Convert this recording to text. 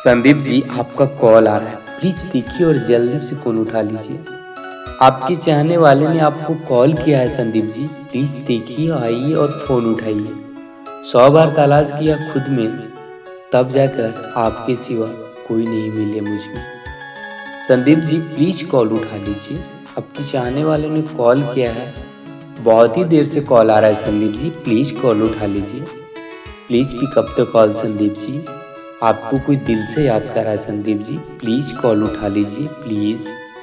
संदीप जी, आपका कॉल आ रहा है। प्लीज देखिए और जल्दी से कॉल उठा लीजिए। आपके चाहने वाले ने आपको कॉल किया है संदीप जी। प्लीज देखिए, आइए और फोन उठाइए। 100 बार तलाश किया खुद में, तब जाकर आपके सिवा कोई नहीं मिले मुझ में। संदीप जी, प्लीज कॉल उठा लीजिए। आपके चाहने वाले ने कॉल किया है। बहुत ही देर से कॉल आ रहा है संदीप जी, प्लीज कॉल उठा लीजिए। Please pick up the call Sandeep ji. आपको कोई दिल से याद कर रहा है संदीप जी, प्लीज कॉल उठा लीजिए प्लीज।